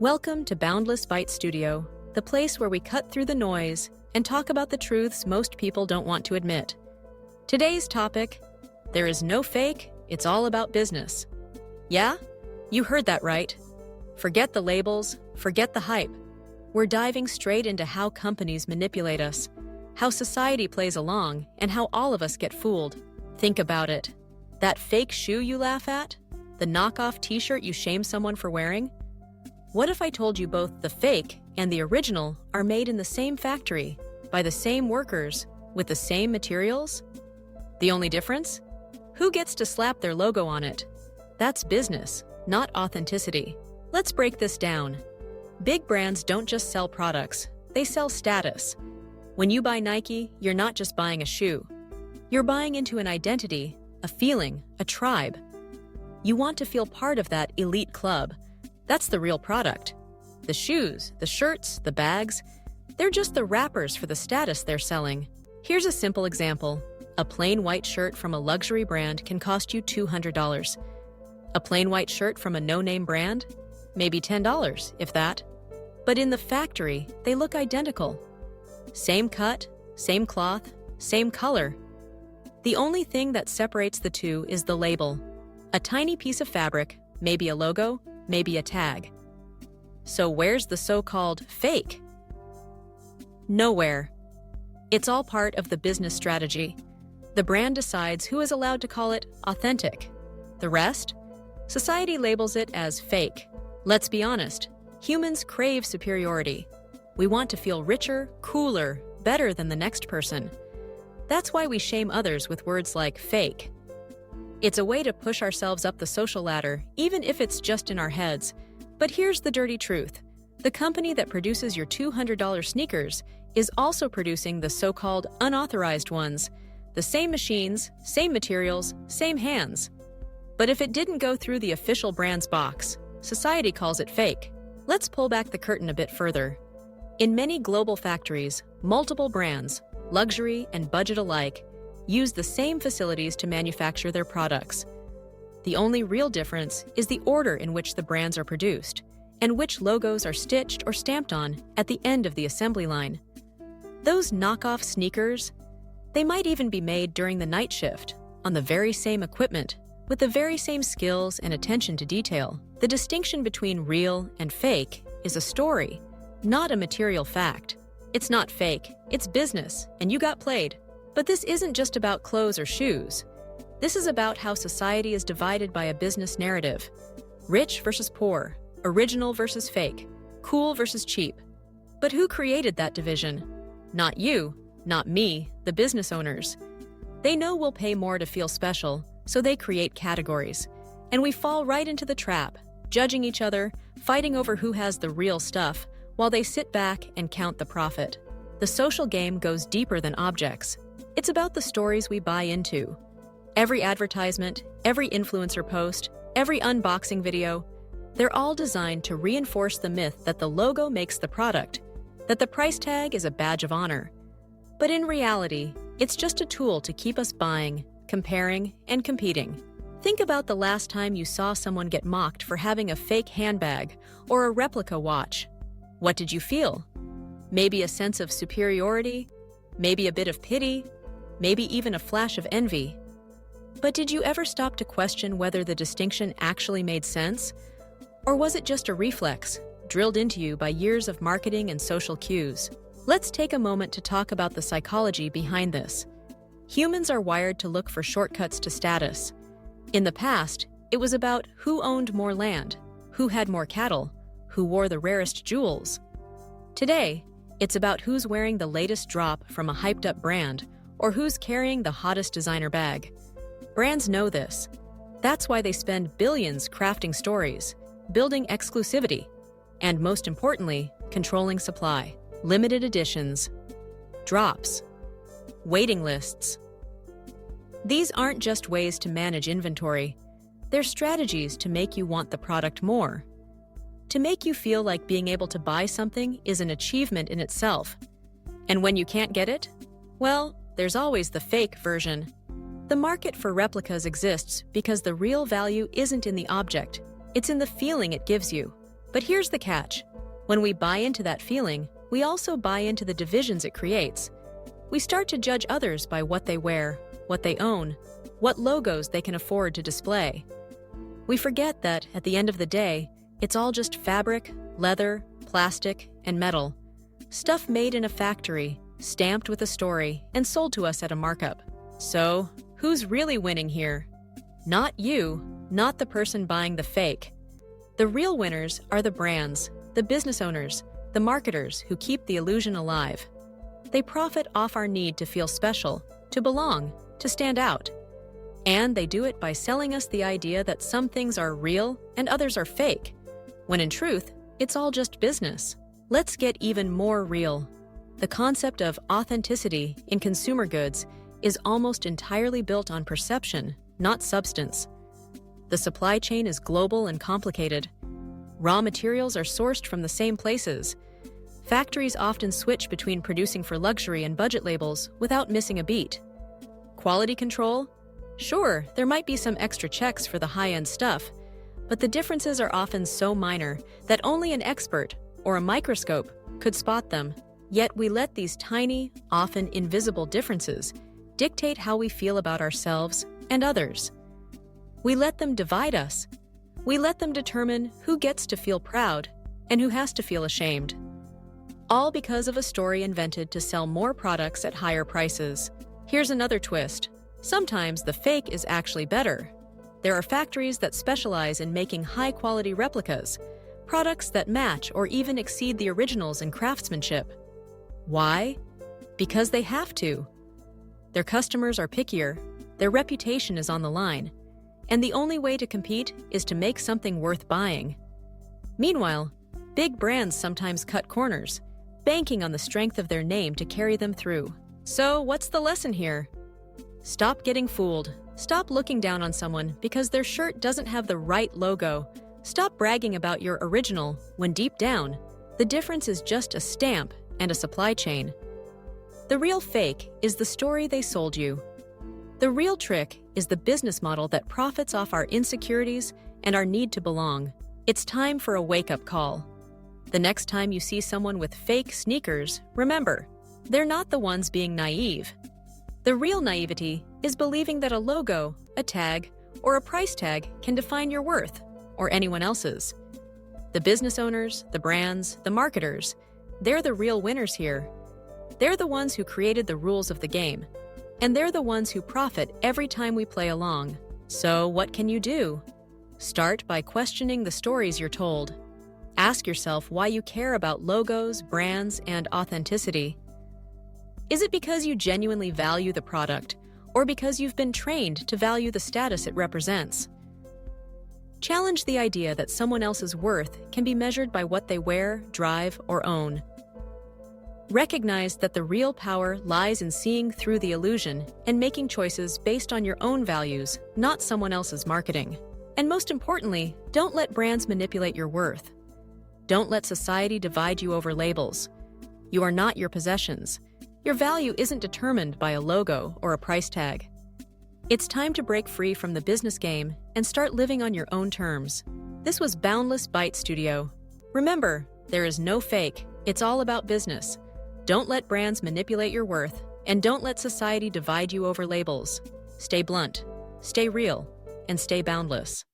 Welcome to Boundless Byte Studio, the place where we cut through the noise and talk about the truths most people don't want to admit. Today's topic: there is no fake, it's all about business. Yeah? You heard that right. Forget the labels, forget the hype. We're diving straight into how companies manipulate us, how society plays along, and how all of us get fooled. Think about it. That fake shoe you laugh at? The knockoff t-shirt you shame someone for wearing? What if I told you both the fake and the original are made in the same factory, by the same workers, with the same materials? The only difference? Who gets to slap their logo on it? That's business, not authenticity. Let's break this down. Big brands don't just sell products, they sell status. When you buy Nike, you're not just buying a shoe. You're buying into an identity, a feeling, a tribe. You want to feel part of that elite club. That's the real product. The shoes, the shirts, the bags, they're just the wrappers for the status they're selling. Here's a simple example. A plain white shirt from a luxury brand can cost you $200. A plain white shirt from a no-name brand? Maybe $10, if that. But in the factory, they look identical. Same cut, same cloth, same color. The only thing that separates the two is the label. A tiny piece of fabric, maybe a logo, maybe a tag. So where's the so-called fake? Nowhere. It's all part of the business strategy. The brand decides who is allowed to call it authentic. The rest? Society labels it as fake. Let's be honest, humans crave superiority. We want to feel richer, cooler, better than the next person. That's why we shame others with words like fake. It's a way to push ourselves up the social ladder, even if it's just in our heads. But here's the dirty truth. The company that produces your $200 sneakers is also producing the so-called unauthorized ones. The same machines, same materials, same hands. But if it didn't go through the official brand's box, society calls it fake. Let's pull back the curtain a bit further. In many global factories, multiple brands, luxury and budget alike, use the same facilities to manufacture their products. The only real difference is the order in which the brands are produced, and which logos are stitched or stamped on at the end of the assembly line. Those knockoff sneakers, they might even be made during the night shift, on the very same equipment, with the very same skills and attention to detail. The distinction between real and fake is a story, not a material fact. It's not fake, it's business, and you got played. But this isn't just about clothes or shoes. This is about how society is divided by a business narrative. Rich versus poor, original versus fake, cool versus cheap. But who created that division? Not you, not me, the business owners. They know we'll pay more to feel special, so they create categories. And we fall right into the trap, judging each other, fighting over who has the real stuff, while they sit back and count the profit. The social game goes deeper than objects. It's about the stories we buy into. Every advertisement, every influencer post, every unboxing video, they're all designed to reinforce the myth that the logo makes the product, that the price tag is a badge of honor. But in reality, it's just a tool to keep us buying, comparing, and competing. Think about the last time you saw someone get mocked for having a fake handbag or a replica watch. What did you feel? Maybe a sense of superiority, maybe a bit of pity, maybe even a flash of envy. But did you ever stop to question whether the distinction actually made sense? Or was it just a reflex, drilled into you by years of marketing and social cues? Let's take a moment to talk about the psychology behind this. Humans are wired to look for shortcuts to status. In the past, it was about who owned more land, who had more cattle, who wore the rarest jewels. Today, it's about who's wearing the latest drop from a hyped-up brand, or who's carrying the hottest designer bag. Brands know this. That's why they spend billions crafting stories, building exclusivity, and most importantly, controlling supply. Limited editions, drops, waiting lists. These aren't just ways to manage inventory. They're strategies to make you want the product more. To make you feel like being able to buy something is an achievement in itself. And when you can't get it, well, there's always the fake version. The market for replicas exists because the real value isn't in the object, it's in the feeling it gives you. But here's the catch. When we buy into that feeling, we also buy into the divisions it creates. We start to judge others by what they wear, what they own, what logos they can afford to display. We forget that, at the end of the day, it's all just fabric, leather, plastic, and metal. Stuff made in a factory, stamped with a story, and sold to us at a markup. So, who's really winning here? Not you, not the person buying the fake. The real winners are the brands, the business owners, the marketers who keep the illusion alive. They profit off our need to feel special, to belong, to stand out. And they do it by selling us the idea that some things are real and others are fake, when in truth, it's all just business. Let's get even more real. The concept of authenticity in consumer goods is almost entirely built on perception, not substance. The supply chain is global and complicated. Raw materials are sourced from the same places. Factories often switch between producing for luxury and budget labels without missing a beat. Quality control? Sure, there might be some extra checks for the high-end stuff, but the differences are often so minor that only an expert or a microscope could spot them. Yet we let these tiny, often invisible differences dictate how we feel about ourselves and others. We let them divide us. We let them determine who gets to feel proud and who has to feel ashamed. All because of a story invented to sell more products at higher prices. Here's another twist. Sometimes the fake is actually better. There are factories that specialize in making high-quality replicas, products that match or even exceed the originals in craftsmanship. Why? Because they have to. Their customers are pickier, their reputation is on the line, and the only way to compete is to make something worth buying. Meanwhile, big brands sometimes cut corners, banking on the strength of their name to carry them through. So, what's the lesson here? Stop getting fooled. Stop looking down on someone because their shirt doesn't have the right logo. Stop bragging about your original when deep down, the difference is just a stamp and a supply chain. The real fake is the story they sold you. The real trick is the business model that profits off our insecurities and our need to belong. It's time for a wake-up call. The next time you see someone with fake sneakers, remember, they're not the ones being naive. The real naivety is believing that a logo, a tag, or a price tag can define your worth, or anyone else's. The business owners, the brands, the marketers, they're the real winners here. They're the ones who created the rules of the game, and they're the ones who profit every time we play along. So what can you do? Start by questioning the stories you're told. Ask yourself why you care about logos, brands, and authenticity. Is it because you genuinely value the product, or because you've been trained to value the status it represents? Challenge the idea that someone else's worth can be measured by what they wear, drive, or own. Recognize that the real power lies in seeing through the illusion and making choices based on your own values, not someone else's marketing. And most importantly, don't let brands manipulate your worth. Don't let society divide you over labels. You are not your possessions. Your value isn't determined by a logo or a price tag. It's time to break free from the business game and start living on your own terms. This was Boundless Byte Studio. Remember, there is no fake. It's all about business. Don't let brands manipulate your worth, and don't let society divide you over labels. Stay blunt, stay real, and stay boundless.